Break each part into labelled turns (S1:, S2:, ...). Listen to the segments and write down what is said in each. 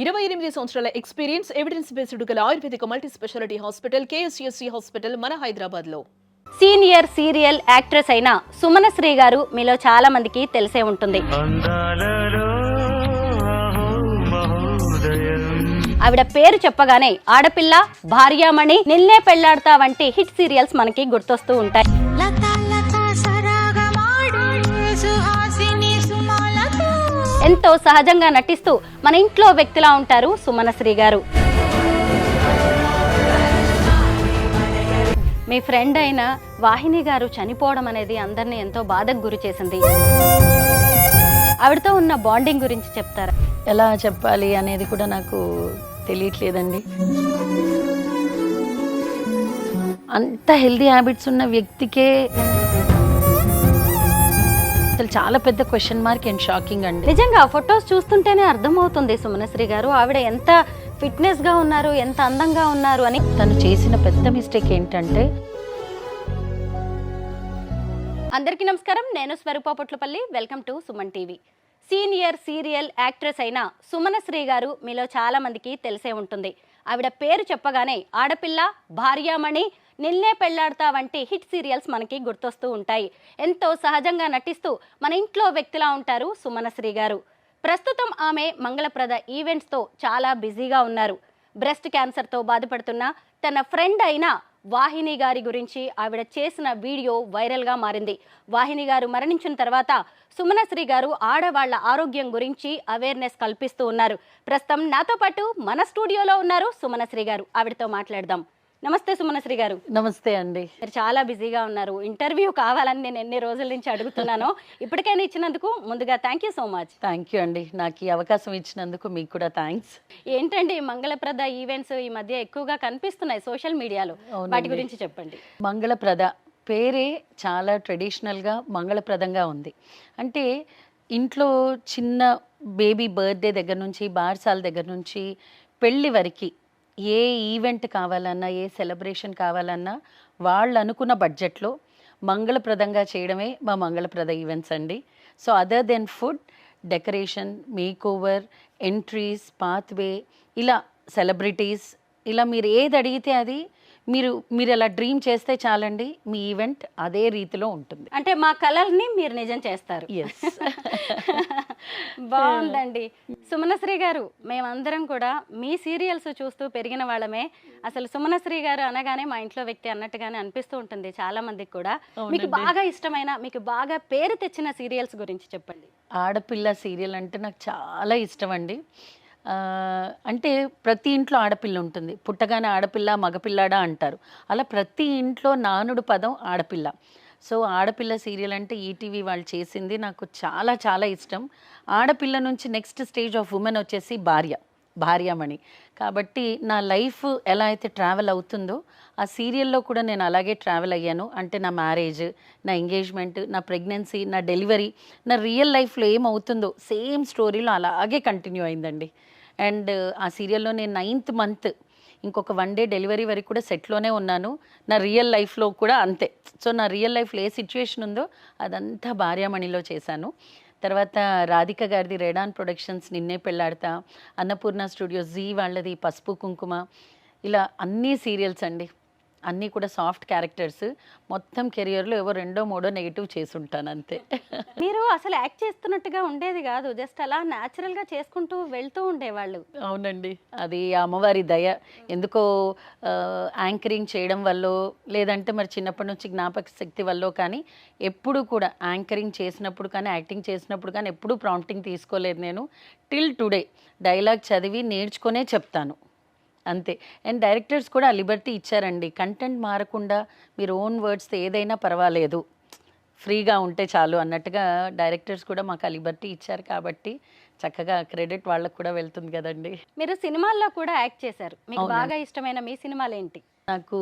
S1: 28 సంవత్సరాల experience evidence based గల ayurvedic multi speciality hospital KSSC hospital మన హైదరాబాద్ లో.
S2: సీనియర్ సీరియల్ యాక్ట్రెస్ అయిన సుమనశ్రీ గారు మీలో చాలా మందికి తెలిసే ఉంటుంది. ఆవిడ పేరు చెప్పగానే ఆడపిల్ల, భార్యామణి, నిన్నే పెళ్లాడతా వంటి హిట్ సీరియల్స్ మనకి గుర్తొస్తూ ఉంటాయి. ఎంతో సహజంగా నటిస్తూ మన ఇంట్లో వ్యక్తిలా ఉంటారు సుమనశ్రీ గారు. మీ ఫ్రెండ్ అయిన వాహిని గారు చనిపోవడం అనేది అందరినీ ఎంతో బాధకు గురి చేసింది. ఆవిడతో ఉన్న బాండింగ్ గురించి చెప్తారా?
S3: ఎలా చెప్పాలి అనేది కూడా నాకు తెలియట్లేదండి. అంత హెల్దీ హ్యాబిట్స్ ఉన్న వ్యక్తికే అసలు చాలా పెద్ద క్వశ్చన్ మార్క్ అండ్ షాకింగ్ అండి.
S2: నిజంగా ఫొటోస్ చూస్తుంటేనే అర్థమవుతుంది సుమనశ్రీ గారు ఆవిడ ఎంత ఫిట్నెస్ గా ఉన్నారు, ఎంత అందంగా ఉన్నారు అని.
S3: తను చేసిన పెద్ద మిస్టేక్ ఏంటంటే,
S2: అందరికీ నమస్కారం, నేను Swarupa Potlapalli. Welcome to Suman TV. Senior serial actress అయిన సుమనశ్రీ గారు మీలో చాలా మందికి తెలిసే ఉంటుంది. ఆవిడ పేరు చెప్పగానే ఆడపిల్ల, భార్యామణి, నిన్నే పెళ్లాడతా వంటి హిట్ సీరియల్స్ మనకి గుర్తొస్తూ ఉంటాయి. ఎంతో సహజంగా నటిస్తూ మన ఇంట్లో వ్యక్తిలా ఉంటారు సుమనశ్రీ గారు. ప్రస్తుతం ఆమె మంగళప్రద ఈవెంట్స్తో చాలా బిజీగా ఉన్నారు. బ్రెస్ట్ క్యాన్సర్తో బాధపడుతున్న తన ఫ్రెండ్ అయిన వాహిని గారి గురించి ఆవిడ చేసిన వీడియో వైరల్గా మారింది. వాహిని గారు మరణించిన తర్వాత సుమనశ్రీ గారు ఆడవాళ్ల ఆరోగ్యం గురించి అవేర్నెస్ కల్పిస్తూ ఉన్నారు. ప్రస్తుతం నాతో పాటు మన స్టూడియోలో ఉన్నారు సుమనశ్రీ గారు. ఆవిడతో మాట్లాడదాం. నమస్తే సుమనశ్రీ గారు.
S3: నమస్తే అండి.
S2: మీరు చాలా బిజీగా ఉన్నారు. ఇంటర్వ్యూ కావాలని నేను ఎన్ని రోజుల నుంచి అడుగుతున్నాను. ఇప్పటికైనా ఇచ్చినందుకు ముందుగా thank you so much.
S3: Thank you అండి, నాకు ఈ అవకాశం ఇచ్చినందుకు మీకు కూడా థ్యాంక్స్.
S2: ఏంటండి మంగళప్రద ఈవెంట్స్ ఈ మధ్య ఎక్కువగా కనిపిస్తున్నాయి సోషల్ మీడియాలో, వాటి గురించి చెప్పండి.
S3: మంగళప్రద పేరే చాలా ట్రెడిషనల్గా మంగళప్రదంగా ఉంది. అంటే ఇంట్లో చిన్న బేబీ బర్త్డే దగ్గర నుంచి, బార్సాల దగ్గర నుంచి పెళ్ళి వరకు ఏ ఈవెంట్ కావాలన్నా, ఏ సెలబ్రేషన్ కావాలన్నా వాళ్ళు అనుకున్న బడ్జెట్లో మంగళప్రదంగా చేయడమే మా మంగళప్రద ఈవెంట్స్ అండి. So other than food, decoration, makeover, entries, pathway, ఇలా సెలబ్రిటీస్, ఇలా మీరు ఏది అడిగితే అది మీరు అలా డ్రీమ్ చేస్తే చాలండి, మీ ఈవెంట్ అదే రీతిలో ఉంటుంది.
S2: అంటే మా కలర్ని మీరు నిజం చేస్తారు.
S3: ఎస్.
S2: బాగుందండి. సుమనశ్రీ గారు, మేమందరం కూడా మీ సీరియల్స్ చూస్తూ పెరిగిన వాళ్ళమే. అసలు సుమనశ్రీ గారు అనగానే మా ఇంట్లో వ్యక్తి అన్నట్టుగానే అనిపిస్తూ ఉంటుంది చాలా మందికి కూడా. మీకు బాగా ఇష్టమైన, మీకు బాగా పేరు తెచ్చిన సీరియల్స్ గురించి చెప్పండి.
S3: ఆడపిల్ల సీరియల్ అంటే నాకు చాలా ఇష్టం అండి. అంటే ప్రతి ఇంట్లో ఆడపిల్ల ఉంటుంది. పుట్టగానే ఆడపిల్ల, మగపిల్లాడా అంటారు. అలా ప్రతి ఇంట్లో నానుడు పదం ఆడపిల్ల. సో ఆడపిల్ల సీరియల్ అంటే ఈటీవీ వాళ్ళు చేసింది నాకు చాలా చాలా ఇష్టం. ఆడపిల్ల నుంచి నెక్స్ట్ స్టేజ్ ఆఫ్ ఉమెన్ వచ్చేసి భార్యామణి. కాబట్టి నా లైఫ్ ఎలా అయితే ట్రావెల్ అవుతుందో ఆ సీరియల్లో కూడా నేను అలాగే ట్రావెల్ అయ్యాను. అంటే నా మ్యారేజ్, నా ఎంగేజ్మెంట్, నా ప్రెగ్నెన్సీ, నా డెలివరీ, నా రియల్ లైఫ్లో ఏమవుతుందో సేమ్ స్టోరీలో అలాగే కంటిన్యూ అయిందండి. అండ్ ఆ సీరియల్లో నేను 9th మంత్, ఇంకొక 1 డే డెలివరీ వరకు కూడా సెట్లోనే ఉన్నాను. నా రియల్ లైఫ్లో కూడా అంతే. సో నా రియల్ లైఫ్లో ఏ సిచ్యువేషన్ ఉందో అదంతా భార్యామణిలో చేశాను. తర్వాత రాధిక గారిది రేడాన్ ప్రొడక్షన్స్ నిన్నే పెళ్లాడతా, అన్నపూర్ణ స్టూడియోస్ జీ వాళ్ళది పసుపు కుంకుమ, ఇలా అన్నీ సీరియల్స్ అండి. అన్నీ కూడా సాఫ్ట్ క్యారెక్టర్స్. మొత్తం కెరియర్లో ఏవో 2-3 నెగిటివ్ చేసుంటాను అంతే.
S2: మీరు అసలు యాక్ట్ చేస్తున్నట్టుగా ఉండేది కాదు, జస్ట్ అలా న్యాచురల్గా చేసుకుంటూ వెళ్తూ ఉండేవాళ్ళు.
S3: అవునండి, అది అమ్మవారి దయ. ఎందుకో యాంకరింగ్ చేయడం వల్ల, లేదంటే మరి చిన్నప్పటి నుంచి జ్ఞాపక శక్తి వల్ల కానీ ఎప్పుడు కూడా యాంకరింగ్ చేసినప్పుడు కానీ, యాక్టింగ్ చేసినప్పుడు కానీ ఎప్పుడూ ప్రాంప్టింగ్ తీసుకోలేదు నేను. టిల్ టుడే డైలాగ్ చదివి నేర్చుకునే చెప్తాను అంతే. అండ్ డైరెక్టర్స్ కూడా ఆ లిబర్టీ ఇచ్చారండి. కంటెంట్ మారకుండా మీరు ఓన్ వర్డ్స్తో ఏదైనా పర్వాలేదు, ఫ్రీగా ఉంటే చాలు అన్నట్టుగా డైరెక్టర్స్ కూడా మాకు ఆ లిబర్టీ ఇచ్చారు. కాబట్టి చక్కగా క్రెడిట్ వాళ్ళకు కూడా వెళ్తుంది కదండి.
S2: మీరు సినిమాల్లో కూడా యాక్ట్ చేశారు. మీకు బాగా ఇష్టమైన మీ సినిమాలు ఏంటి?
S3: నాకు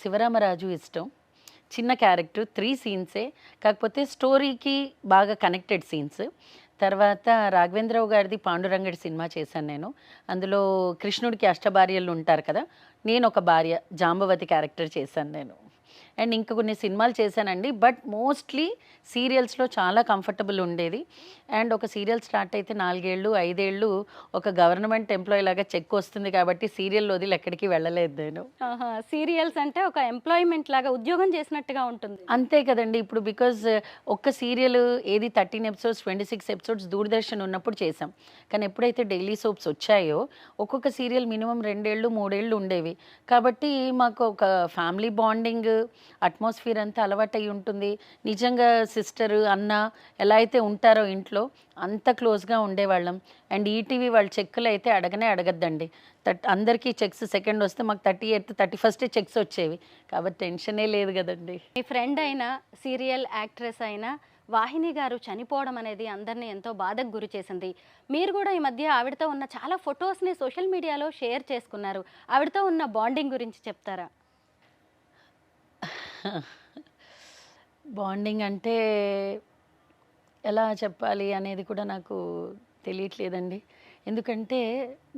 S3: శివరామరాజు ఇష్టం. చిన్న క్యారెక్టర్, 3 సీన్సే, కాకపోతే స్టోరీకి బాగా కనెక్టెడ్ సీన్స్. తర్వాత రాఘవేంద్రరావు గారిది పాండురంగడి సినిమా చేశాను నేను. అందులో కృష్ణుడికి అష్టభార్యలు ఉంటారు కదా, నేను ఒక భార్య జాంబవతి క్యారెక్టర్ చేశాను నేను. అండ్ ఇంకా కొన్ని సినిమాలు చేశానండి. బట్ మోస్ట్లీ సీరియల్స్లో చాలా కంఫర్టబుల్ ఉండేది. అండ్ ఒక సీరియల్ స్టార్ట్ అయితే 4 ఏళ్ళు 5 ఏళ్ళు ఒక గవర్నమెంట్ ఎంప్లాయీ లాగా చెక్ వస్తుంది కాబట్టి సీరియల్ వదిలి ఎక్కడికి వెళ్ళలేదు నేను.
S2: సీరియల్స్ అంటే ఒక ఎంప్లాయ్మెంట్ లాగా ఉద్యోగం చేసినట్టుగా ఉంటుంది.
S3: అంతే కదండి. ఇప్పుడు బికాజ్ ఒక్క సీరియల్ ఏది 13 ఎపిసోడ్స్ 26 ఎపిసోడ్స్ దూరదర్శన్ ఉన్నప్పుడు చేసాం. కానీ ఎప్పుడైతే డైలీ సోప్స్ వచ్చాయో ఒక్కొక్క సీరియల్ మినిమం 2 ఏళ్ళు 3 ఏళ్ళు ఉండేవి. కాబట్టి మాకు ఒక ఫ్యామిలీ బాండింగ్ అట్మాస్ఫియర్ అంతా అలవాటై ఉంటుంది. నిజంగా సిస్టర్ అన్న ఎలా అయితే ఉంటారో ఇంట్లో అంత క్లోజ్గా ఉండేవాళ్ళం. అండ్ ఈటీవీ వాళ్ళ చెక్కులు అయితే అడగనే అడగద్దండి. అందరికీ చెక్స్ సెకండ్ వస్తే మాకు 30th 31st చెక్స్ వచ్చేవి. కాబట్టి టెన్షనే లేదు కదండి.
S2: మీ ఫ్రెండ్ అయిన సీరియల్ యాక్ట్రెస్ అయిన వాహిని గారు చనిపోవడం అనేది అందరినీ ఎంతో బాధకు గురి చేసింది. మీరు కూడా ఈ మధ్య ఆవిడతో ఉన్న చాలా ఫొటోస్ని సోషల్ మీడియాలో షేర్ చేసుకున్నారు. ఆవిడతో ఉన్న బాండింగ్ గురించి చెప్తారా?
S3: బాండింగ్ అంటే ఎలా చెప్పాలి అనేది కూడా నాకు తెలియట్లేదండి. ఎందుకంటే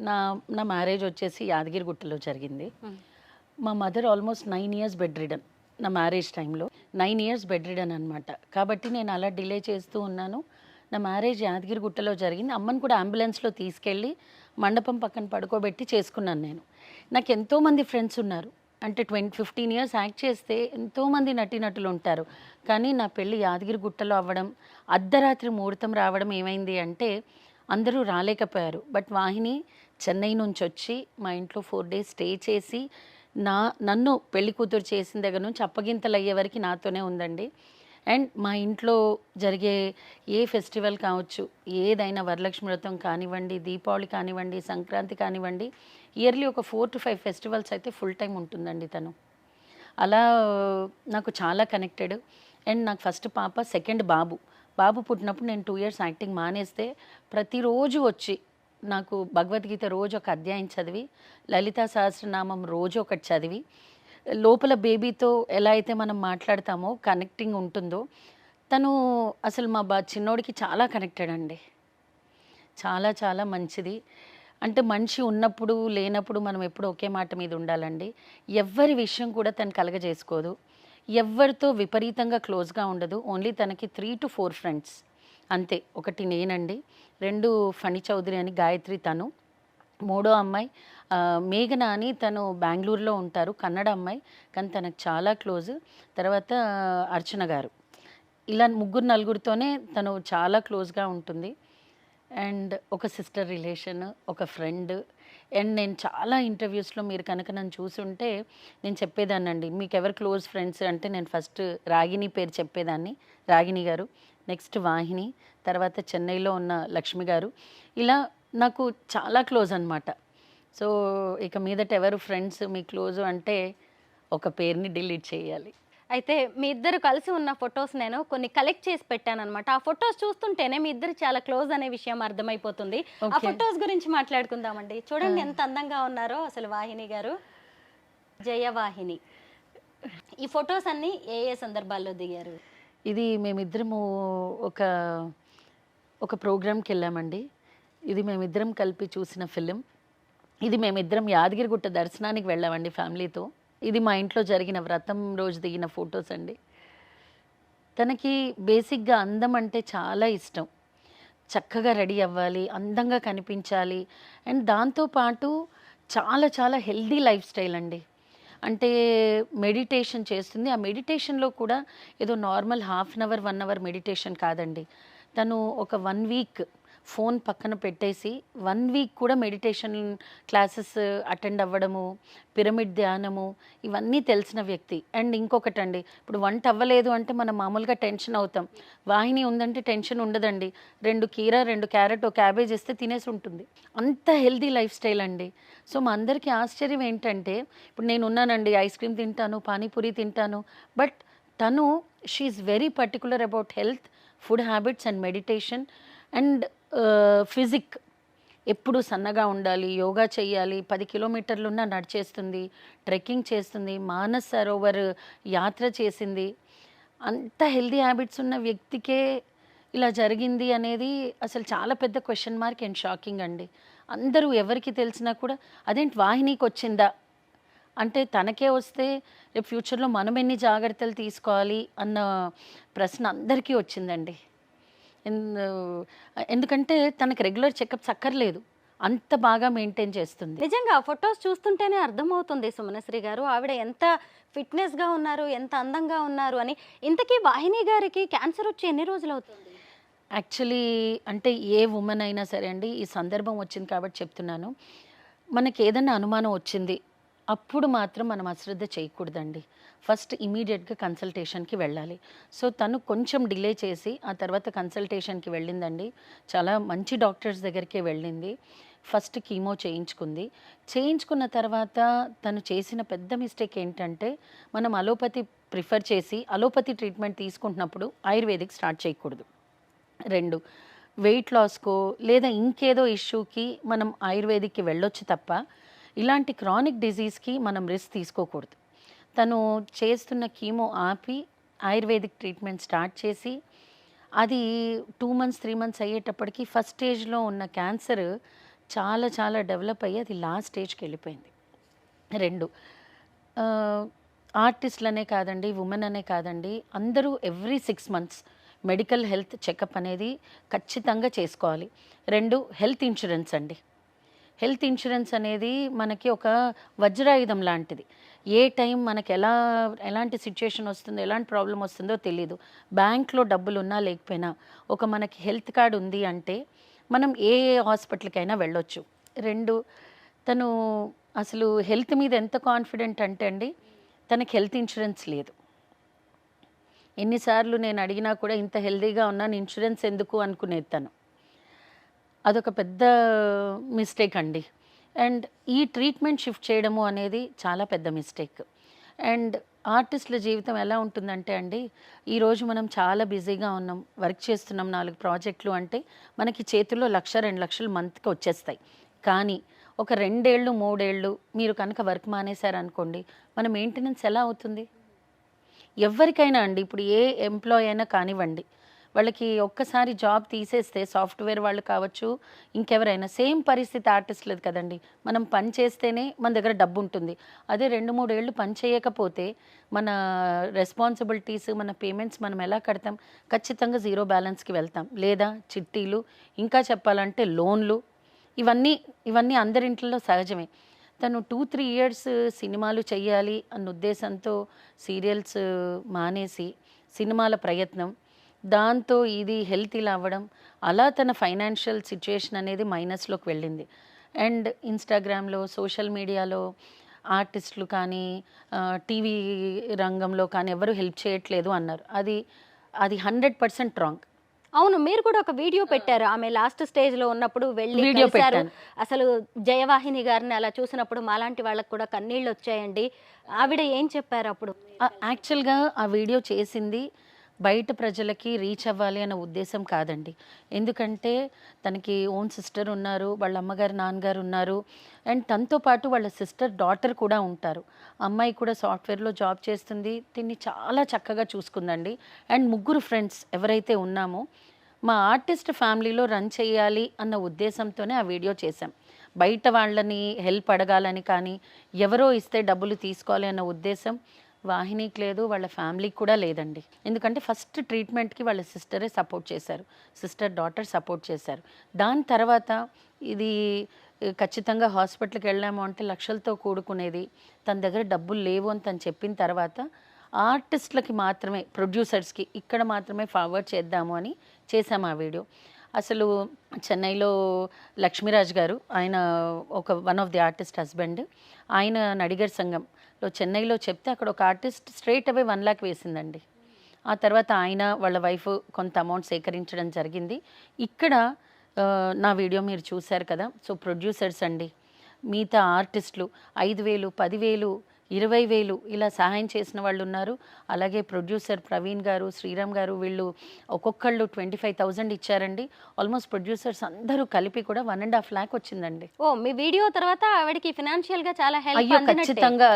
S3: నా నా మ్యారేజ్ వచ్చేసి యాదగిరిగుట్టలో జరిగింది. మా mother almost 9 years bed ridden. నా మ్యారేజ్ టైంలో 9 years బెడ్ రిడన్ అనమాట. కాబట్టి నేను అలా డిలే చేస్తూ ఉన్నాను. నా మ్యారేజ్ యాదగిరిగుట్టలో జరిగింది. అమ్మని కూడా అంబులెన్స్లో తీసుకెళ్ళి మండపం పక్కన పడుకోబెట్టి చేసుకున్నాను నేను. నాకు ఎంతోమంది ఫ్రెండ్స్ ఉన్నారు. అంటే 15 years యాక్ట్ చేస్తే ఎంతోమంది నటీనటులు ఉంటారు. కానీ నా పెళ్ళి యాదగిరిగుట్టలో అవ్వడం, అర్ధరాత్రి ముహూర్తం రావడం ఏమైంది అంటే అందరూ రాలేకపోయారు. బట్ వాహిని చెన్నై నుంచి వచ్చి మా ఇంట్లో 4 days స్టే చేసి నన్ను పెళ్లి కూతురు చేసిన దగ్గర నుంచి అప్పగింతలు అయ్యే వరకు నాతోనే ఉందండి. అండ్ మా ఇంట్లో జరిగే ఏ ఫెస్టివల్ కావచ్చు, ఏదైనా వరలక్ష్మి వ్రతం కానివ్వండి, దీపావళి కానివ్వండి, సంక్రాంతి కానివ్వండి, ఇయర్లీ ఒక 4 to 5 ఫెస్టివల్స్ అయితే ఫుల్ టైం ఉంటుందండి తను. అలా నాకు చాలా కనెక్టెడ్. అండ్ నాకు ఫస్ట్ పాప, సెకండ్ బాబు పుట్టినప్పుడు నేను 2 years యాక్టింగ్ మానేస్తే ప్రతిరోజు వచ్చి నాకు భగవద్గీత రోజు ఒక అధ్యాయం చదివి, లలితా సహస్రనామం రోజు ఒకటి చదివి, లోపల బేబీతో ఎలా అయితే మనం మాట్లాడతామో కనెక్టింగ్ ఉంటుందో తను అసలు మా చిన్నోడికి చాలా కనెక్టెడ్ అండి. చాలా చాలా మంచిది. అంటే మనిషి ఉన్నప్పుడు లేనప్పుడు మనం ఎప్పుడు ఒకే మాట మీద ఉండాలండి. ఎవ్వరి విషయం కూడా తను కలగజేసుకోదు. ఎవ్వరితో విపరీతంగా క్లోజ్గా ఉండదు. ఓన్లీ తనకి 3 to 4 ఫ్రెండ్స్ అంతే. ఒకటి నేనండి, 2 ఫణి చౌదరి అని గాయత్రి తను, 3వ అమ్మాయి మేఘన అని తను బెంగళూరులో ఉంటారు, కన్నడ అమ్మాయి కానీ తనకు చాలా క్లోజ్. తర్వాత అర్చన గారు. ఇలా 3-4తోనే తను చాలా క్లోజ్గా ఉంటుంది. అండ్ ఒక సిస్టర్ రిలేషన్, ఒక ఫ్రెండ్. అండ్ నేను చాలా ఇంటర్వ్యూస్లో మీరు కనుక నన్ను చూసుంటే నేను చెప్పేదాన్నండి, మీకు ఎవరు క్లోజ్ ఫ్రెండ్స్ అంటే నేను ఫస్ట్ రాగిణి పేరు చెప్పేదాన్ని, రాగిణి గారు, నెక్స్ట్ వాహిని, తర్వాత చెన్నైలో ఉన్న లక్ష్మి గారు. ఇలా నాకు చాలా క్లోజ్ అనమాట. సో ఇక మీదట ఎవరు ఫ్రెండ్స్ మీ క్లోజ్ అంటే ఒక పేరుని డిలీట్ చేయాలి.
S2: అయితే మీ ఇద్దరు కలిసి ఉన్న ఫొటోస్ నేను కొన్ని కలెక్ట్ చేసి పెట్టాను అనమాట. ఆ ఫొటోస్ చూస్తుంటేనే మీ ఇద్దరు చాలా క్లోజ్ అనే విషయం అర్థమైపోతుంది. ఆ ఫొటోస్ గురించి మాట్లాడుకుందామండి. చూడండి ఎంత అందంగా ఉన్నారో అసలు వాహిని గారు, జయవాహిని. ఈ ఫొటోస్ అన్ని ఏ ఏ సందర్భాల్లో దిగారు?
S3: ఇది మేమిద్దరము ఒక ప్రోగ్రామ్కి వెళ్ళామండి. ఇది మేమిద్దరం కలిపి చూసిన ఫిలిం. ఇది మేమిద్దరం యాదగిరిగుట్ట దర్శనానికి వెళ్ళామండి ఫ్యామిలీతో. ఇది మా ఇంట్లో జరిగిన వ్రతం రోజు దిగిన ఫొటోస్ అండి. తనకి బేసిక్గా అందం అంటే చాలా ఇష్టం. చక్కగా రెడీ అవ్వాలి, అందంగా కనిపించాలి. అండ్ దాంతోపాటు చాలా చాలా హెల్దీ లైఫ్ స్టైల్ అండి. అంటే మెడిటేషన్ చేస్తుంది. ఆ మెడిటేషన్లో కూడా ఏదో నార్మల్ 1/2 hour 1 hour మెడిటేషన్ కాదండి. తను ఒక 1 week ఫోన్ పక్కన పెట్టేసి 1 week కూడా మెడిటేషన్ క్లాసెస్ అటెండ్ అవ్వడము, పిరమిడ్ ధ్యానము, ఇవన్నీ తెలిసిన వ్యక్తి. అండ్ ఇంకొకటండి, ఇప్పుడు వంట అవ్వలేదు అంటే మనం మామూలుగా టెన్షన్ అవుతాం. వాహిని ఉందంటే టెన్షన్ ఉండదండి. 2 కీరా 2 క్యారెట్ ఒక క్యాబేజ్ ఇస్తే తినేసి ఉంటుంది. అంత హెల్దీ లైఫ్ స్టైల్ అండి. సో మా అందరికీ ఆశ్చర్యం ఏంటంటే, ఇప్పుడు నేను ఉన్నానండి, ఐస్ క్రీమ్ తింటాను, పానీపూరి తింటాను, బట్ తను she's very particular about health, food habits and meditation and physique. ఎప్పుడు సన్నగా ఉండాలి, యోగా చేయాలి, 10 kilometers నడిచేస్తుంది, ట్రెక్కింగ్ చేస్తుంది, మానస్ సరోవర్ యాత్ర చేసింది. అంత హెల్దీ హ్యాబిట్స్ ఉన్న వ్యక్తికే ఇలా జరిగింది అనేది అసలు చాలా పెద్ద క్వశ్చన్ మార్క్ అండ్ షాకింగ్ అండి. అందరూ ఎవరికి తెలిసినా కూడా అదేంటి వాహినికి వచ్చిందా అంటే తనకే వస్తే రేపు ఫ్యూచర్లో మనం ఎన్ని జాగ్రత్తలు తీసుకోవాలి అన్న ప్రశ్న అందరికీ వచ్చిందండి. ఎందుకంటే తనకి రెగ్యులర్ చెకప్స్ అక్కర్లేదు, అంత బాగా మెయింటైన్ చేస్తుంది.
S2: నిజంగా ఫొటోస్ చూస్తుంటేనే అర్థమవుతుంది సుమనశ్రీ గారు ఆవిడ ఎంత ఫిట్నెస్గా ఉన్నారు, ఎంత అందంగా ఉన్నారు అని. ఇంతకీ వాహిని గారికి క్యాన్సర్ వచ్చి ఎన్ని రోజులు అవుతుంది?
S3: యాక్చువల్లీ అంటే ఏ ఉమెన్ అయినా సరే అండి, ఈ సందర్భం వచ్చింది కాబట్టి చెప్తున్నాను, మనకి ఏదైనా అనుమానం వచ్చింది అప్పుడు మాత్రం మనం అశ్రద్ధ చేయకూడదండి. ఫస్ట్ ఇమీడియట్గా కన్సల్టేషన్కి వెళ్ళాలి. సో తను కొంచెం డిలే చేసి ఆ తర్వాత కన్సల్టేషన్కి వెళ్ళిందండి. చాలా మంచి డాక్టర్స్ దగ్గరికే వెళ్ళింది. ఫస్ట్ కీమో చేయించుకుంది. చేయించుకున్న తర్వాత తను చేసిన పెద్ద మిస్టేక్ ఏంటంటే, మనం అలోపతి ప్రిఫర్ చేసి అలోపతి ట్రీట్మెంట్ తీసుకుంటున్నప్పుడు ఆయుర్వేదిక్ స్టార్ట్ చేయకూడదు. 2, వెయిట్ లాస్కో లేదా ఇంకేదో ఇష్యూకి మనం ఆయుర్వేదిక్కి వెళ్ళొచ్చు తప్ప ఇలాంటి క్రానిక్ డిజీజ్కి మనం రిస్క్ తీసుకోకూడదు. తను చేస్తున్న కీమో ఆపి ఆయుర్వేదిక్ ట్రీట్మెంట్ స్టార్ట్ చేసి అది 2 months 3 months అయ్యేటప్పటికి ఫస్ట్ స్టేజ్లో ఉన్న క్యాన్సర్ చాలా చాలా డెవలప్ అయ్యి అది లాస్ట్ స్టేజ్కి వెళ్ళిపోయింది. 2, ఆర్టిస్టులనే కాదండి, ఉమెన్ అనే కాదండి, అందరూ every 6 months medical health checkup అనేది ఖచ్చితంగా చేసుకోవాలి. 2, హెల్త్ ఇన్సూరెన్స్ అండి. హెల్త్ ఇన్సూరెన్స్ అనేది మనకి ఒక వజ్రాయుధం లాంటిది. ఏ టైం మనకి ఎలాంటి సిచ్యుయేషన్ వస్తుందో, ఎలాంటి ప్రాబ్లం వస్తుందో తెలియదు. బ్యాంక్లో డబ్బులు ఉన్నా లేకపోయినా ఒక మనకి హెల్త్ కార్డు ఉంది అంటే మనం ఏ హాస్పిటల్కైనా వెళ్ళొచ్చు. 2, తను అసలు హెల్త్ మీద ఎంత కాన్ఫిడెంట్ అంటే అండి, తనకి హెల్త్ ఇన్సూరెన్స్ లేదు. ఎన్నిసార్లు నేను అడిగినా కూడా ఇంత హెల్తీగా ఉన్నాను ఇన్సూరెన్స్ ఎందుకు అనుకునేది తను. అదొక పెద్ద మిస్టేక్ అండి. అండ్ ఈ ట్రీట్మెంట్ షిఫ్ట్ చేయడము అనేది చాలా పెద్ద మిస్టేక్. అండ్ ఆర్టిస్టుల జీవితం ఎలా ఉంటుందంటే అండి, ఈరోజు మనం చాలా బిజీగా ఉన్నాం, వర్క్ చేస్తున్నాం, 4 ప్రాజెక్టులు అంటే మనకి చేతుల్లో 1,00,000 2 లక్షలు మంత్కి వచ్చేస్తాయి. కానీ ఒక 2 ఏళ్ళు 3 ఏళ్ళు మీరు కనుక వర్క్ మానేశారనుకోండి, మన మెయింటెనెన్స్ ఎలా అవుతుంది? ఎవరికైనా అండి, ఇప్పుడు ఏ ఎంప్లాయ్ అయినా కానివ్వండి, వాళ్ళకి ఒక్కసారి జాబ్ తీసేస్తే సాఫ్ట్వేర్ వాళ్ళు కావచ్చు, ఇంకెవరైనా సేమ్ పరిస్థితి ఆర్టిస్టులది కదండి. మనం పని చేస్తేనే మన దగ్గర డబ్బు ఉంటుంది. అదే 2-3 ఏళ్ళు పని చేయకపోతే మన రెస్పాన్సిబిలిటీస్, మన పేమెంట్స్ మనం ఎలా కడతాం? ఖచ్చితంగా జీరో బ్యాలెన్స్కి వెళ్తాం, లేదా చిట్టీలు, ఇంకా చెప్పాలంటే లోన్లు. ఇవన్నీ అందరింట్లో సహజమే. తను 2-3 years సినిమాలు చెయ్యాలి అన్న ఉద్దేశంతో సీరియల్స్ మానేసి సినిమాల ప్రయత్నం, దాంతో ఇది హెల్త్ ఇలా అవ్వడం, అలా తన ఫైనాన్షియల్ సిచ్యుయేషన్ అనేది మైనస్లోకి వెళ్ళింది. అండ్ ఇన్స్టాగ్రామ్లో, సోషల్ మీడియాలో ఆర్టిస్టులు కానీ టీవీ రంగంలో కానీ ఎవరు హెల్ప్ చేయట్లేదు అన్నారు. అది 100% రాంగ్.
S2: అవును, మీరు కూడా ఒక వీడియో పెట్టారు. ఆమె లాస్ట్ స్టేజ్లో ఉన్నప్పుడు వెళ్ళి
S3: వీడియో
S2: కలిశారు.
S3: పెట్టాను.
S2: అసలు జయవాహిని గారిని అలా చూసినప్పుడు మాలాంటి వాళ్ళకి కూడా కన్నీళ్ళు వచ్చాయండి. ఆవిడ ఏం చెప్పారు అప్పుడు?
S3: యాక్చువల్గా ఆ వీడియో చేసింది బయట ప్రజలకి రీచ్ అవ్వాలి అన్న ఉద్దేశం కాదండి. ఎందుకంటే తనకి ఓన్ సిస్టర్ ఉన్నారు, వాళ్ళ అమ్మగారు నాన్నగారు ఉన్నారు, అండ్ తనతో పాటు వాళ్ళ సిస్టర్ డాటర్ కూడా ఉంటారు. అమ్మాయి కూడా సాఫ్ట్వేర్లో జాబ్ చేస్తుంది, తిన్ని చాలా చక్కగా చూసుకుందండి. అండ్ 3 ఫ్రెండ్స్ ఎవరైతే ఉన్నామో మా ఆర్టిస్ట్ ఫ్యామిలీలో రన్ చేయాలి అన్న ఉద్దేశంతోనే ఆ వీడియో చేశాం. బయట వాళ్ళని హెల్ప్ అడగాలని కానీ, ఎవరో ఇస్తే డబ్బులు తీసుకోవాలి అన్న ఉద్దేశం వాహినికి లేదు, వాళ్ళ ఫ్యామిలీకి కూడా లేదండి. ఎందుకంటే ఫస్ట్ ట్రీట్మెంట్కి వాళ్ళ సిస్టరే సపోర్ట్ చేశారు, సిస్టర్ డాటర్ సపోర్ట్ చేశారు. దాని తర్వాత ఇది ఖచ్చితంగా హాస్పిటల్కి వెళ్ళాము అంటే లక్షలతో కూడుకునేది, తన దగ్గర డబ్బులు లేవు అని తను చెప్పిన తర్వాత ఆర్టిస్టులకి మాత్రమే, ప్రొడ్యూసర్స్కి ఇక్కడ మాత్రమే ఫార్వర్డ్ చేద్దాము అని చేశాము ఆ వీడియో. అసలు చెన్నైలో లక్ష్మీరాజ్ గారు, ఆయన one of the artist husband, ఆయన నడిగర్ సంఘంలో చెన్నైలో చెప్తే అక్కడ ఒక ఆర్టిస్ట్ స్ట్రైట్ అవే 1 lakh వేసిందండి. ఆ తర్వాత ఆయన వాళ్ళ వైఫ్ కొంత అమౌంట్ సేకరించడం జరిగింది. ఇక్కడ నా వీడియో మీరు చూశారు కదా. సో ప్రొడ్యూసర్స్ అండి, మిగతా ఆర్టిస్టులు 5,000 10,000 20,000 ఇలా సహాయం చేసిన వాళ్ళు ఉన్నారు. అలాగే ప్రొడ్యూసర్ ప్రవీణ్ గారు, శ్రీరామ్ గారు వీళ్ళు ఒక్కొక్కళ్ళు 25,000 ఇచ్చారండి. ఆల్మోస్ట్ ప్రొడ్యూసర్స్ అందరూ కలిపి కూడా 1.5 lakh వచ్చిందండి.
S2: ఓ మీ వీడియో తర్వాత ఆవిడకి ఫినాన్షియల్ గా చాలా హెల్ప్
S3: అయ్యో
S2: అందినట్టే.
S3: ఖచ్చితంగా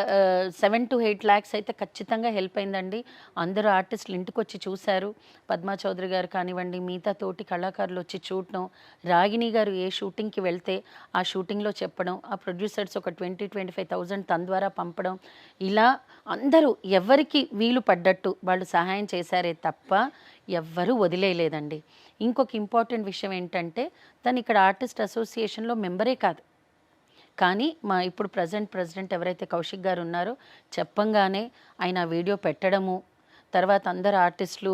S3: 7 to 8 lakhs అయితే ఖచ్చితంగా హెల్ప్ అయిందండి. అందరూ ఆర్టిస్టులు ఇంటికి వచ్చి చూశారు. పద్మా చౌదరి గారు కానివ్వండి, మిగతా తోటి కళాకారులు వచ్చి చూడటం, రాగిణి గారు ఏ షూటింగ్కి వెళ్తే ఆ షూటింగ్లో చెప్పడం, ఆ ప్రొడ్యూసర్స్ ఒక 20-25,000 తన ద్వారా పంపడం, ఇలా అందరూ ఎవరికి వీలు పడ్డట్టు వాళ్ళు సహాయం చేశారే తప్ప ఎవ్వరూ వదిలేయలేదండి. ఇంకొక ఇంపార్టెంట్ విషయం ఏంటంటే తను ఇక్కడ ఆర్టిస్ట్ అసోసియేషన్లో మెంబరే కాదు. కానీ మా ఇప్పుడు ప్రెసిడెంట్ ఎవరైతే కౌశిక్ గారు ఉన్నారో చెప్పంగానే ఆయన వీడియో పెట్టడము, తర్వాత అందరు ఆర్టిస్టులు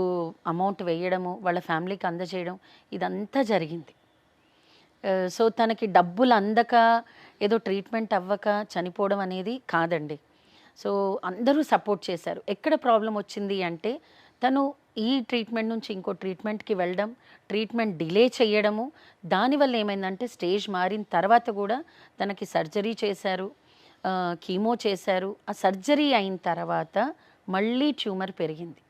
S3: అమౌంట్ వేయడము, వాళ్ళ ఫ్యామిలీకి అందజేయడం ఇదంతా జరిగింది. సో తనకి డబ్బులు అందక ఏదో ట్రీట్మెంట్ అవ్వక చనిపోవడం అనేది కాదండి. సో అందరూ సపోర్ట్ చేశారు. ఎక్కడ ప్రాబ్లం వచ్చింది అంటే తను ఈ ట్రీట్మెంట్ నుంచి ఇంకో ట్రీట్మెంట్కి వెళ్ళడం, ట్రీట్మెంట్ డిలే చేయడము, దానివల్ల ఏమైందంటే స్టేజ్ మారిన తర్వాత కూడా తనకి సర్జరీ చేశారు, కీమో చేశారు. ఆ సర్జరీ అయిన తర్వాత మళ్ళీ ట్యూమర్ పెరిగింది.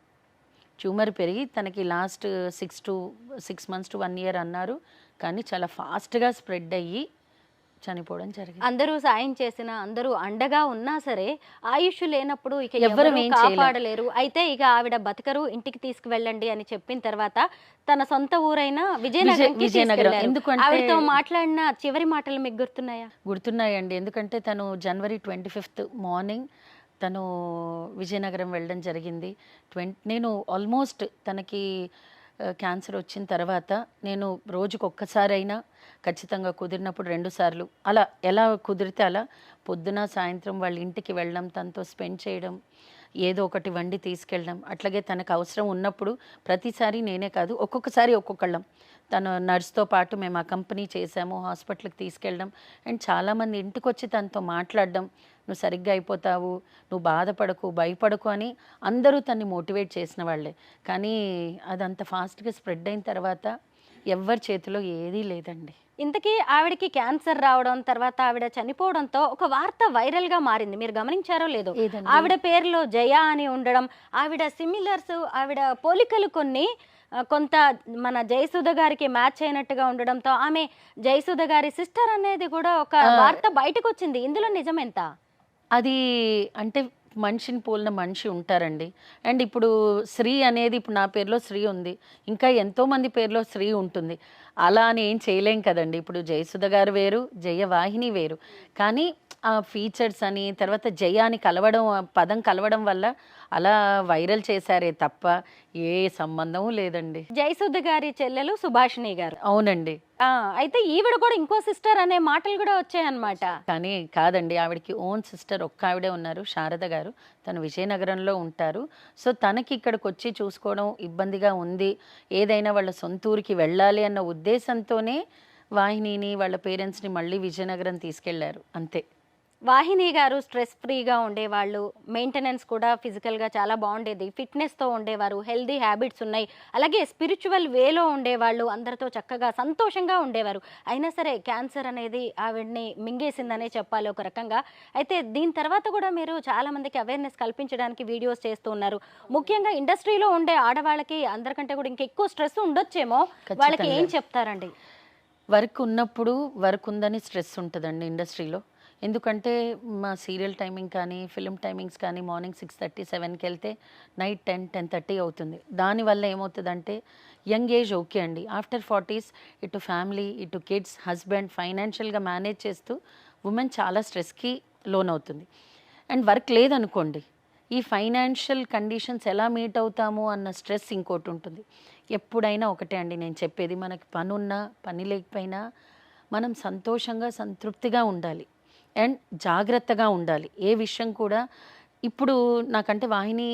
S3: ట్యూమర్ పెరిగి తనకి లాస్ట్ 6 months to 1 year అన్నారు. కానీ చాలా ఫాస్ట్గా స్ప్రెడ్ అయ్యి చనిపోవడం జరిగింది.
S2: అందరూ సాయం చేసిన, అందరూ అండగా ఉన్నా సరే ఆయుష్ లేనప్పుడు ఇక
S3: ఎవ్వరూ
S2: ఎవరు
S3: ఏం చేయలేరు.
S2: కాపాడలేరు. అయితే ఇక ఆవిడ బతకరు, ఇంటికి తీసుకువెళ్ళండి అని చెప్పిన తర్వాత తన సొంత ఊరైన విజయనగరం
S3: విజయనగరం. ఎందుకంటే
S2: ఆవిడతో మాట్లాడిన చివరి మాటలు మీకు గుర్తున్నాయా?
S3: గుర్తున్నాయండి. ఎందుకంటే తను January 25th మార్నింగ్ తను విజయనగరం వెళ్ళడం జరిగింది. నేను ఆల్మోస్ట్ తనకి క్యాన్సర్ వచ్చిన తర్వాత నేను రోజుకు ఒక్కసారైనా ఖచ్చితంగా కుదిరినప్పుడు 2 సార్లు అలా ఎలా కుదిరితే అలా పొద్దున సాయంత్రం వాళ్ళ ఇంటికి వెళ్ళడం, తనతో స్పెండ్ చేయడం, ఏదో ఒకటి వండి తీసుకెళ్ళడం, అట్లాగే తనకు అవసరం ఉన్నప్పుడు ప్రతిసారి నేనే కాదు ఒక్కొక్కసారి ఒక్కొక్కళ్ళం తను నర్స్తో పాటు మేము ఆ కంపెనీ చేసాము, హాస్పిటల్కి తీసుకెళ్ళడం అండ్ చాలామంది ఇంటికి వచ్చి తనతో మాట్లాడడం, నువ్వు సరిగ్గా అయిపోతావు, నువ్వు బాధపడకు, భయపడకు అని అందరూ తన్ని మోటివేట్ చేసిన వాళ్ళే. కానీ అదంత ఫాస్ట్గా స్ప్రెడ్ అయిన తర్వాత ఎవ్వరి చేతిలో ఏదీ లేదండి.
S2: ఇంతకీ ఆవిడకి క్యాన్సర్ రావడం, తర్వాత ఆవిడ చనిపోవడంతో ఒక వార్త వైరల్ గా మారింది. మీరు గమనించారో లేదో?
S3: ఏదండి?
S2: ఆవిడ పేరులో జయ అని ఉండడం, ఆవిడ సిమిలర్స్, ఆవిడ పోలికలు కొన్ని కొంత మన జయసుధ గారికి మ్యాచ్ అయినట్టుగా ఉండడంతో ఆమె జయసుధ గారి సిస్టర్ అనేది కూడా ఒక వార్త బయటకు వచ్చింది. ఇందులో నిజమెంత?
S3: అది అంటే మనిషిని పోలిన మనిషి ఉంటారండి. అండ్ ఇప్పుడు శ్రీ అనేది ఇప్పుడు నా పేరులో శ్రీ ఉంది, ఇంకా ఎంతోమంది పేరులో శ్రీ ఉంటుంది. అలా అని ఏం చేయలేం కదండి. ఇప్పుడు జయసుధ గారు వేరు, జయవాహిని వేరు. కానీ ఆ ఫీచర్స్ అని తర్వాత జయాని కలవడం, పదం కలవడం వల్ల అలా వైరల్ చేశారే తప్ప ఏ సంబంధము లేదండి.
S2: జయసుధ గారి చెల్లెలు సుభాషిణి గారు.
S3: అవునండి.
S2: అయితే ఈవిడ కూడా ఇంకో సిస్టర్ అనే మాటలు కూడా వచ్చాయన్నమాట.
S3: కానీ కాదండి, ఆవిడకి ఓన్ సిస్టర్ ఒక్క ఆవిడే ఉన్నారు, శారద గారు. తను విజయనగరంలో ఉంటారు. సో తనకి ఇక్కడికి వచ్చి చూసుకోవడం ఇబ్బందిగా ఉంది, ఏదైనా వాళ్ళ సొంత ఊరికి వెళ్ళాలి అన్న ఉద్దేశంతోనే వాహినిని వాళ్ళ పేరెంట్స్ని మళ్ళీ విజయనగరం తీసుకెళ్లారు అంతే.
S2: వాహిని గారు స్ట్రెస్ ఫ్రీగా ఉండేవాళ్ళు, మెయింటెనెన్స్ కూడా ఫిజికల్గా చాలా బాగుండేది, ఫిట్నెస్తో ఉండేవారు, హెల్దీ హ్యాబిట్స్ ఉన్నాయి, అలాగే స్పిరిచువల్ వేలో ఉండేవాళ్ళు, అందరితో చక్కగా సంతోషంగా ఉండేవారు. అయినా సరే క్యాన్సర్ అనేది ఆవిడ్ని మింగేసిందనే చెప్పాలి ఒక రకంగా. అయితే దీని తర్వాత కూడా మీరు చాలామందికి అవేర్నెస్ కల్పించడానికి వీడియోస్ చేస్తూ ఉన్నారు. ముఖ్యంగా ఇండస్ట్రీలో ఉండే ఆడవాళ్ళకి అందరికంటే కూడా ఇంకెక్కువ స్ట్రెస్ ఉండొచ్చేమో, వాళ్ళకి ఏం చెప్తారండి?
S3: వర్క్ ఉన్నప్పుడు వర్క్ ఉందని స్ట్రెస్ ఉంటుందండి ఇండస్ట్రీలో. ఎందుకంటే మా సీరియల్ టైమింగ్ కానీ ఫిలిం టైమింగ్స్ కానీ మార్నింగ్ 6:30, 7కి వెళ్తే నైట్ 10, 10:30 అవుతుంది. దానివల్ల ఏమవుతుందంటే యంగ్ ఏజ్ ఓకే అండి, ఆఫ్టర్ 40s ఇటు ఫ్యామిలీ, ఇటు కిడ్స్, హస్బెండ్, ఫైనాన్షియల్గా మేనేజ్ చేస్తూ ఉమెన్ చాలా స్ట్రెస్కి లోన్ అవుతుంది. అండ్ వర్క్ లేదనుకోండి, ఈ ఫైనాన్షియల్ కండిషన్స్ ఎలా మీట్ అవుతాము అన్న స్ట్రెస్ ఇంకోటి ఉంటుంది. ఎప్పుడైనా ఒకటే అండి నేను చెప్పేది, మనకి పని ఉన్నా పని లేకపోయినా మనం సంతోషంగా సంతృప్తిగా ఉండాలి అండ్ జాగ్రత్తగా ఉండాలి. ఏ విషయం కూడా ఇప్పుడు నాకంటే వాహిని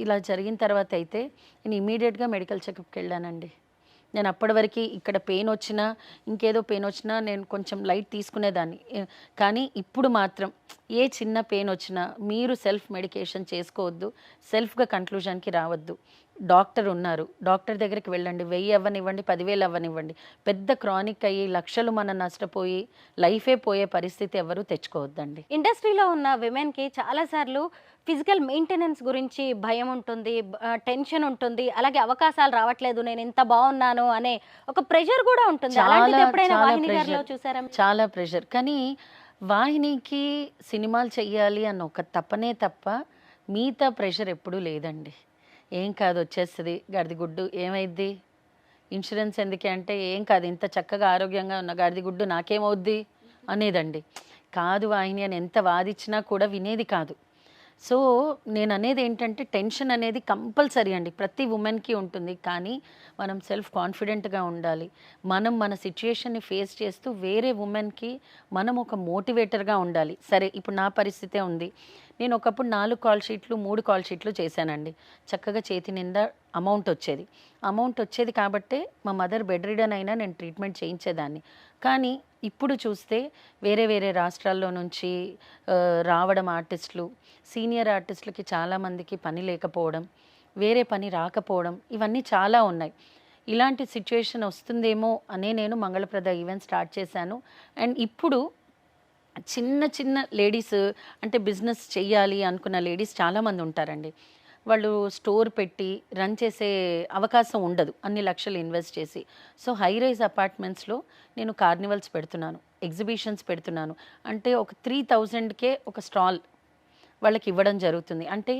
S3: ఇలా జరిగిన తర్వాత అయితే నేను ఇమీడియట్గా మెడికల్ చెకప్కి వెళ్ళానండి. నేను అప్పటి వరకు ఇక్కడ పెయిన్ వచ్చినా ఇంకేదో పెయిన్ వచ్చినా నేను కొంచెం లైట్ తీసుకునేదాన్ని. కానీ ఇప్పుడు మాత్రం ఏ చిన్న పెయిన్ వచ్చినా మీరు సెల్ఫ్ మెడికేషన్ చేసుకోవద్దు, సెల్ఫ్గా కన్క్లూజన్కి రావద్దు. డాక్టర్ ఉన్నారు, డాక్టర్ దగ్గరికి వెళ్ళండి, 1000 అవ్వనివ్వండి, 10,000 అవ్వనివ్వండి, పెద్ద క్రానిక్ అయ్యి లక్షలు మనం నష్టపోయి లైఫే పోయే పరిస్థితి ఎవరు తెచ్చుకోవద్దండి.
S2: ఇండస్ట్రీలో ఉన్న విమెన్కి చాలాసార్లు ఫిజికల్ మెయింటెనెన్స్ గురించి భయం ఉంటుంది, టెన్షన్ ఉంటుంది, అలాగే అవకాశాలు రావట్లేదు, నేను ఇంత బాగున్నాను అనే ఒక ప్రెషర్ కూడా ఉంటుంది. అలాంటిది ఎప్పుడైనా వాహిని గారిలో చూసారా?
S3: చాలా ప్రెషర్. కానీ వాహినికి సినిమాలు చెయ్యాలి అన్న ఒక తప్పనే తప్ప మిగతా ప్రెషర్ ఎప్పుడూ లేదండి. ఏం కాదు, వచ్చేస్తుంది, గాడిది గుడ్డు ఏమైద్ది, ఇన్సూరెన్స్ ఎందుకే అంటే ఏం కాదు, ఇంత చక్కగా ఆరోగ్యంగా ఉన్న గాడిది గుడ్డు నాకేమవుద్ది అనేదండి. కాదు వాహిని అని ఎంత వాదిచ్చినా కూడా వినేది కాదు. సో నేను అనేది ఏంటంటే టెన్షన్ అనేది కంపల్సరీ అండి, ప్రతి ఉమెన్కి ఉంటుంది. కానీ మనం సెల్ఫ్ కాన్ఫిడెంట్గా ఉండాలి. మనం మన సిచ్యుయేషన్ని ఫేస్ చేస్తూ వేరే ఉమెన్కి మనం ఒక మోటివేటర్గా ఉండాలి. సరే, ఇప్పుడు నా పరిస్థితే ఉంది. నేను ఒకప్పుడు 4 కాల్ షీట్లు 3 కాల్ షీట్లు చేశానండి. చక్కగా చేతి నిండా అమౌంట్ వచ్చేది కాబట్టే మా మదర్ బెడ్ రిడన్ అయినా నేను ట్రీట్మెంట్ చేయించేదాన్ని. కానీ ఇప్పుడు చూస్తే వేరే వేరే రాష్ట్రాల్లో నుంచి రావడం ఆర్టిస్టులు, సీనియర్ ఆర్టిస్టులకి చాలామందికి పని లేకపోవడం, వేరే పని రాకపోవడం, ఇవన్నీ చాలా ఉన్నాయి. ఇలాంటి సిచ్యుయేషన్ వస్తుందేమో అనే నేను మంగళప్రద ఈవెంట్ స్టార్ట్ చేశాను. అండ్ ఇప్పుడు చిన్న చిన్న లేడీస్ అంటే బిజినెస్ చెయ్యాలి అనుకున్న లేడీస్ చాలామంది ఉంటారండి. వాళ్ళు స్టోర్ పెట్టి రన్ చేసే అవకాశం ఉండదు అన్ని లక్షలు ఇన్వెస్ట్ చేసి. సో హై రైజ్ అపార్ట్మెంట్స్లో నేను కార్నివల్స్ పెడుతున్నాను, ఎగ్జిబిషన్స్ పెడుతున్నాను. అంటే ఒక 3000కే ఒక స్టాల్ వాళ్ళకి ఇవ్వడం జరుగుతుంది. అంటే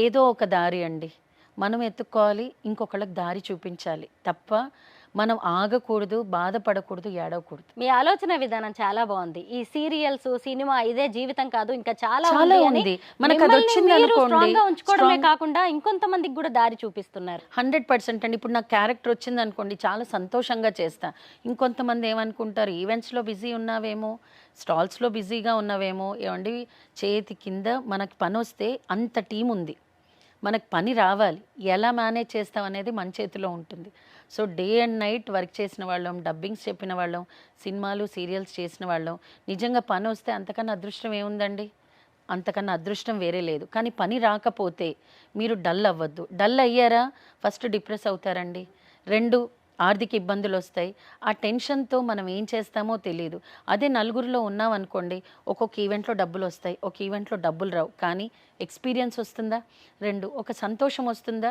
S3: ఏదో ఒక దారి అండి, మనం ఎత్తుక్కోవాలి, ఇంకొకళ్ళకి దారి చూపించాలి తప్ప మనం ఆగకూడదు, బాధపడకూడదు, ఏడవకూడదు.
S2: మీ ఆలోచన విధానం చాలా బాగుంది. ఈ సీరియల్స్, సినిమా ఇదే జీవితం కాదు, ఇంకా చాలా
S3: ఉంది. మనకు అది వచ్చింది అనుకోండి,
S2: ఉంచుకోవడమే కాకుండా ఇంకొంతమందికి కూడా దారి చూపిస్తున్నారు.
S3: 100% అండి. ఇప్పుడు నాకు క్యారెక్టర్ వచ్చింది అనుకోండి, చాలా సంతోషంగా చేస్తా. ఇంకొంతమంది ఏమనుకుంటారు, ఈవెంట్స్లో బిజీ ఉన్నావేమో, స్టాల్స్లో బిజీగా ఉన్నావేమో. ఏమండి, చేతి కింద మనకి పని వస్తే అంత టీం ఉంది, మనకు పని రావాలి, ఎలా మేనేజ్ చేస్తాం అనేది మన చేతిలో ఉంటుంది. So day and night work చేసిన వాళ్ళం, డబ్బింగ్స్ చెప్పిన వాళ్ళం, సినిమాలు సీరియల్స్ చేసిన వాళ్ళం. నిజంగా పని వస్తే అంతకన్నా అదృష్టం ఏముందండి, అంతకన్నా అదృష్టం వేరే లేదు. కానీ పని రాకపోతే మీరు డల్ అవ్వద్దు. డల్ అయ్యారా ఫస్ట్ డిప్రెస్ అవుతారండి, 2 ఆర్థిక ఇబ్బందులు వస్తాయి. ఆ టెన్షన్తో మనం ఏం చేస్తామో తెలియదు. అదే నలుగురిలో ఉన్నాం అనుకోండి, ఒక్కొక్క ఈవెంట్లో డబ్బులు వస్తాయి, ఒక ఈవెంట్లో డబ్బులు రావు. కానీ ఎక్స్పీరియన్స్ వస్తుందా, 2 ఒక సంతోషం వస్తుందా,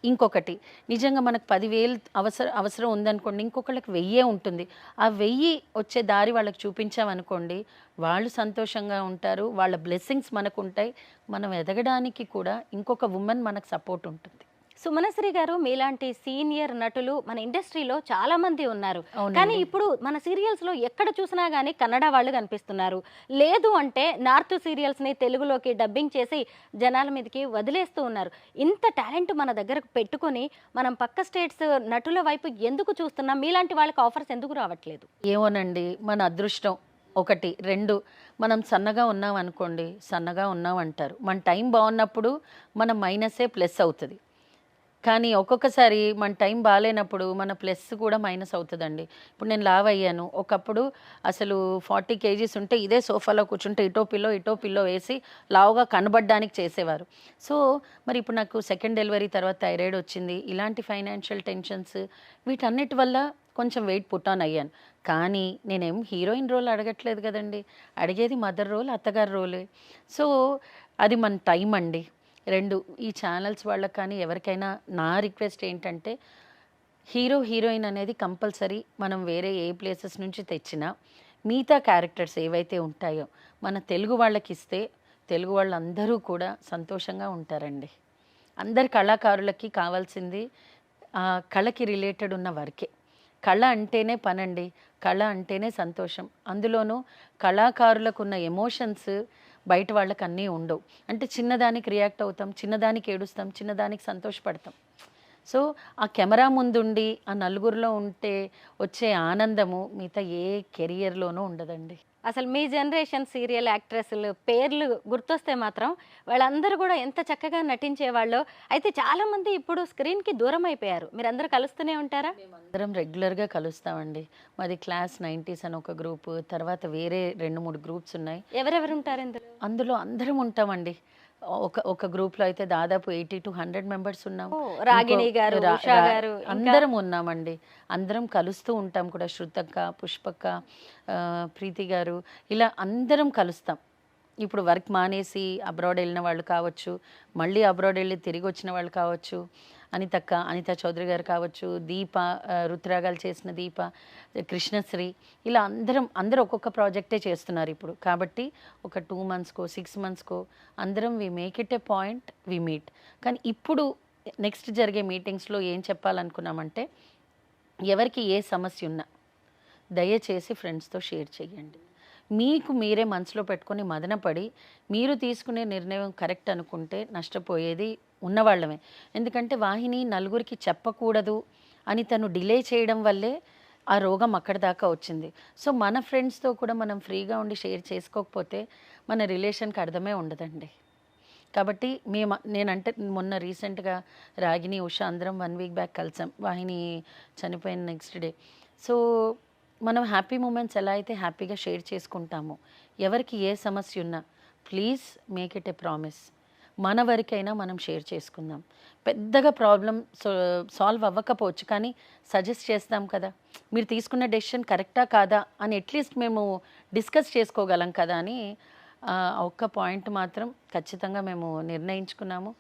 S3: ఇంకొకటి నిజంగా మనకు 10,000 అవసరం ఉందనుకోండి, ఇంకొకళ్ళకి 1000 ఉంటుంది. ఆ 1000 వచ్చే దారి వాళ్ళకి చూపించామనుకోండి, వాళ్ళు సంతోషంగా ఉంటారు, వాళ్ళ బ్లెస్సింగ్స్ మనకు ఉంటాయి. మనం ఎదగడానికి కూడా ఇంకొక ఉమెన్ మనకు సపోర్ట్ ఉంటుంది.
S2: సుమనశ్రీ గారు, మీలాంటి సీనియర్ నటులు మన ఇండస్ట్రీలో చాలా మంది ఉన్నారు. కానీ ఇప్పుడు మన సీరియల్స్ లో ఎక్కడ చూసినా గానీ కన్నడ వాళ్ళు కనిపిస్తున్నారు. లేదు అంటే నార్త్ సీరియల్స్ ని తెలుగులోకి డబ్బింగ్ చేసి జనాల మీదకి వదిలేస్తూ ఉన్నారు. ఇంత టాలెంట్ మన దగ్గరకు పెట్టుకొని మనం పక్క స్టేట్స్ నటుల వైపు ఎందుకు చూస్తున్నాం? మీలాంటి వాళ్ళకి ఆఫర్స్ ఎందుకు రావట్లేదు?
S3: ఏమోనండి, మన అదృష్టం. 1, 2 మనం సన్నగా ఉన్నాం అనుకోండి, సన్నగా ఉన్నాం అంటారు. మన టైం బాగున్నప్పుడు మన మైనసే ప్లస్ అవుతుంది. కానీ ఒక్కొక్కసారి మన టైం బాగాలేనప్పుడు మన ప్లస్ కూడా మైనస్ అవుతుందండి. ఇప్పుడు నేను లావ్ అయ్యాను, ఒకప్పుడు అసలు 40 kgs ఉంటే ఇదే సోఫాలో కూర్చుంటే ఇటో పిల్లో వేసి లావుగా కనబడడానికి చేసేవారు. సో మరి ఇప్పుడు నాకు సెకండ్ డెలివరీ తర్వాత థైరాయిడ్ వచ్చింది, ఇలాంటి ఫైనాన్షియల్ టెన్షన్స్, వీటన్నిటి వల్ల కొంచెం వెయిట్ పుట్ ఆన్ అయ్యాను. కానీ నేనేం హీరోయిన్ రోల్ అడగట్లేదు కదండి, అడిగేది మదర్ రోల్, అత్తగారి రోలే. సో అది మన టైం అండి. 2 ఈ ఛానల్స్ వాళ్ళకి కానీ ఎవరికైనా నా రిక్వెస్ట్ ఏంటంటే, హీరోయిన్ అనేది కంపల్సరీ మనం వేరే ఏ ప్లేసెస్ నుంచి తెచ్చినా మిగతా క్యారెక్టర్స్ ఏవైతే ఉంటాయో మన తెలుగు వాళ్ళకి ఇస్తే తెలుగు వాళ్ళందరూ కూడా సంతోషంగా ఉంటారండి. అందరి కళాకారులకి కావాల్సింది కళకి రిలేటెడ్ ఉన్న వర్కే. కళ అంటేనే పనండి, కళ అంటేనే సంతోషం. అందులోనూ కళాకారులకు ఉన్న ఎమోషన్స్ బయట వాళ్ళకి అన్నీ ఉండవు. అంటే చిన్నదానికి రియాక్ట్ అవుతాం, చిన్నదానికి ఏడుస్తాం, చిన్నదానికి సంతోషపడతాం. సో ఆ కెమెరా ముందుండి ఆ నలుగురిలో ఉంటే వచ్చే ఆనందము మిగతా ఏ కెరియర్లోనూ ఉండదండి.
S2: అసలు మీ జనరేషన్ సీరియల్ యాక్ట్రెస్లు పేర్లు గుర్తొస్తే మాత్రం వాళ్ళందరూ కూడా ఎంత చక్కగా నటించేవాళ్ళో. అయితే చాలా మంది ఇప్పుడు స్క్రీన్కి దూరం అయిపోయారు. మీరందరూ కలుస్తూనే ఉంటారా?
S3: మేమందరం రెగ్యులర్గా కలుస్తామండి. మాది క్లాస్ 90s అని ఒక గ్రూప్, తర్వాత వేరే 2-3 గ్రూప్స్ ఉన్నాయి.
S2: ఎవరెవరు ఉంటారు అందులో?
S3: అందులో అందరం ఉంటామండి. ఒక ఒక గ్రూప్లో అయితే దాదాపు 80 to 100 మెంబర్స్ ఉన్నాం.
S2: ఓ, రాగిణి గారు, ఉషా గారు, ఇంకా
S3: అందరం ఉన్నామండి. అందరం కలుస్తూ ఉంటాం కూడా. శృతక్క, పుష్పక్క, ప్రీతి గారు, ఇలా అందరం కలుస్తాం. ఇప్పుడు వర్క్ మానేసి అబ్రాడ్ వెళ్ళిన వాళ్ళు కావచ్చు, మళ్ళీ అబ్రాడ్ వెళ్ళి తిరిగి వచ్చిన వాళ్ళు కావచ్చు, అనితా చౌదరి గారు కావచ్చు, దీప, రుతురాగాలు చేసిన దీప, కృష్ణశ్రీ, ఇలా అందరూ ఒక్కొక్క ప్రాజెక్టే చేస్తున్నారు ఇప్పుడు. కాబట్టి ఒక 2 monthsకో 6 monthsకో అందరం we make it a point, we meet. కానీ ఇప్పుడు నెక్స్ట్ జరిగే మీటింగ్స్లో ఏం చెప్పాలనుకున్నామంటే, ఎవరికి ఏ సమస్య ఉన్నా దయచేసి ఫ్రెండ్స్తో షేర్ చేయండి. మీకు మీరే మనసులో పెట్టుకొని మదనపడి మీరు తీసుకునే నిర్ణయం కరెక్ట్ అనుకుంటే నష్టపోయేది ఉన్నవాళ్ళమే. ఎందుకంటే వాహిని నలుగురికి చెప్పకూడదు అని తను డిలే చేయడం వల్లే ఆ రోగం అక్కడి దాకా వచ్చింది. సో మన ఫ్రెండ్స్తో కూడా మనం ఫ్రీగా ఉండి షేర్ చేసుకోకపోతే మన రిలేషన్కి అర్థమే ఉండదండి. కాబట్టి నేనంటే మొన్న రీసెంట్గా రాగిణి, ఉష అందరం 1 week బ్యాక్ కలిసాం, వాహిని చనిపోయిన నెక్స్ట్ డే. సో మనం హ్యాపీ మూమెంట్స్ ఎలా అయితే హ్యాపీగా షేర్ చేసుకుంటామో, ఎవరికి ఏ సమస్య ఉన్నా please make it A promise, మన వరకైనా మనం షేర్ చేసుకుందాం. పెద్దగా ప్రాబ్లం సాల్వ్ అవ్వకపోవచ్చు, కానీ సజెస్ట్ చేస్తాం కదా, మీరు తీసుకున్న డెసిషన్ కరెక్టా కాదా అని అట్లీస్ట్ మేము డిస్కస్ చేసుకోగలం కదా అని ఒక్క పాయింట్ మాత్రం ఖచ్చితంగా మేము నిర్ణయించుకున్నాము.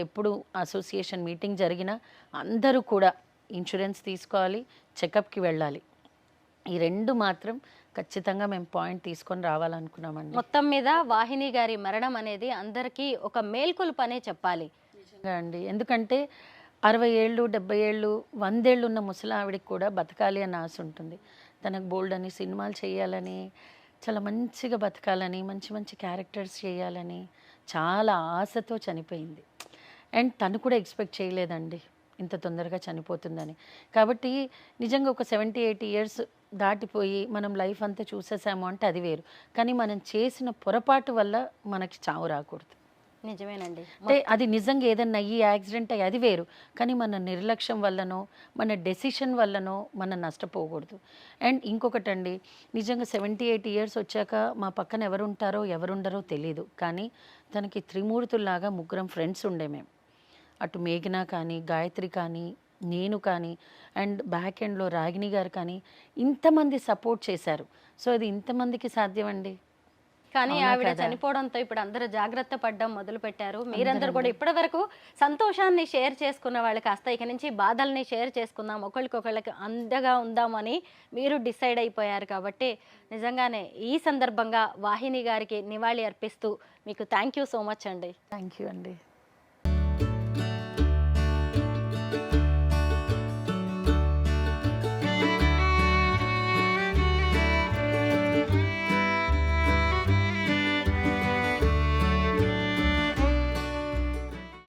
S3: ఎప్పుడు అసోసియేషన్ మీటింగ్ జరిగినా అందరూ కూడా ఇన్సూరెన్స్ తీసుకోవాలి, చెకప్కి వెళ్ళాలి. ఈ 2 మాత్రం ఖచ్చితంగా మేము పాయింట్ తీసుకొని రావాలనుకున్నామండి.
S2: మొత్తం మీద వాహిని గారి మరణం అనేది అందరికీ ఒక మేల్కొలుపు అనే చెప్పాలి.
S3: నిజంగా అండి. ఎందుకంటే 60 ఏళ్ళు, 70 ఏళ్ళు, 100 ఏళ్ళు ఉన్న ముసలావిడికి కూడా బతకాలి అని ఆశ ఉంటుంది. తనకు బోల్డ్ అని సినిమాలు చేయాలని, చాలా మంచిగా బతకాలని, మంచి మంచి క్యారెక్టర్స్ చేయాలని చాలా ఆశతో చనిపోయింది. అండ్ తను కూడా ఎక్స్పెక్ట్ చేయలేదండి ఇంత తొందరగా చనిపోతుందని. కాబట్టి నిజంగా ఒక 70-80 years దాటిపోయి మనం లైఫ్ అంతా చూసేసాము అంటే అది వేరు. కానీ మనం చేసిన పొరపాటు వల్ల మనకి చావు రాకూడదు.
S2: నిజమేనండి.
S3: అంటే అది నిజంగా ఏదన్నా అయ్యి యాక్సిడెంట్ అయ్యి అది వేరు, కానీ మన నిర్లక్ష్యం వల్లనో మన డెసిషన్ వల్లనో మనం నష్టపోకూడదు. అండ్ ఇంకొకటండి, నిజంగా 70-80 years వచ్చాక మా పక్కన ఎవరుంటారో ఎవరుండరో తెలీదు, కానీ తనకి త్రిమూర్తుల్లాగా 3 ఫ్రెండ్స్ ఉండే మేము. అటు మేఘన కానీ, గాయత్రి కానీ, నేను కానీ, అండ్ బ్యాక్ ఎండ్లో రాగిణి గారు కానీ, ఇంతమంది సపోర్ట్ చేశారు. సో ఇది ఇంతమందికి సాధ్యమండి.
S2: కానీ ఆవిడ చనిపోవడంతో ఇప్పుడు అందరూ జాగ్రత్త పడ్డం మొదలు పెట్టారు. మీరందరూ కూడా ఇప్పటి వరకు సంతోషాన్ని షేర్ చేసుకున్న వాళ్ళు కాస్త ఇక నుంచి బాధల్ని షేర్ చేసుకుందాం, ఒకళ్ళకి అండగా ఉందామని మీరు డిసైడ్ అయిపోయారు. కాబట్టి నిజంగానే ఈ సందర్భంగా వాహిని గారికి నివాళి అర్పిస్తూ మీకు థ్యాంక్ యూ సో మచ్ అండి.
S3: థ్యాంక్ యూ అండి.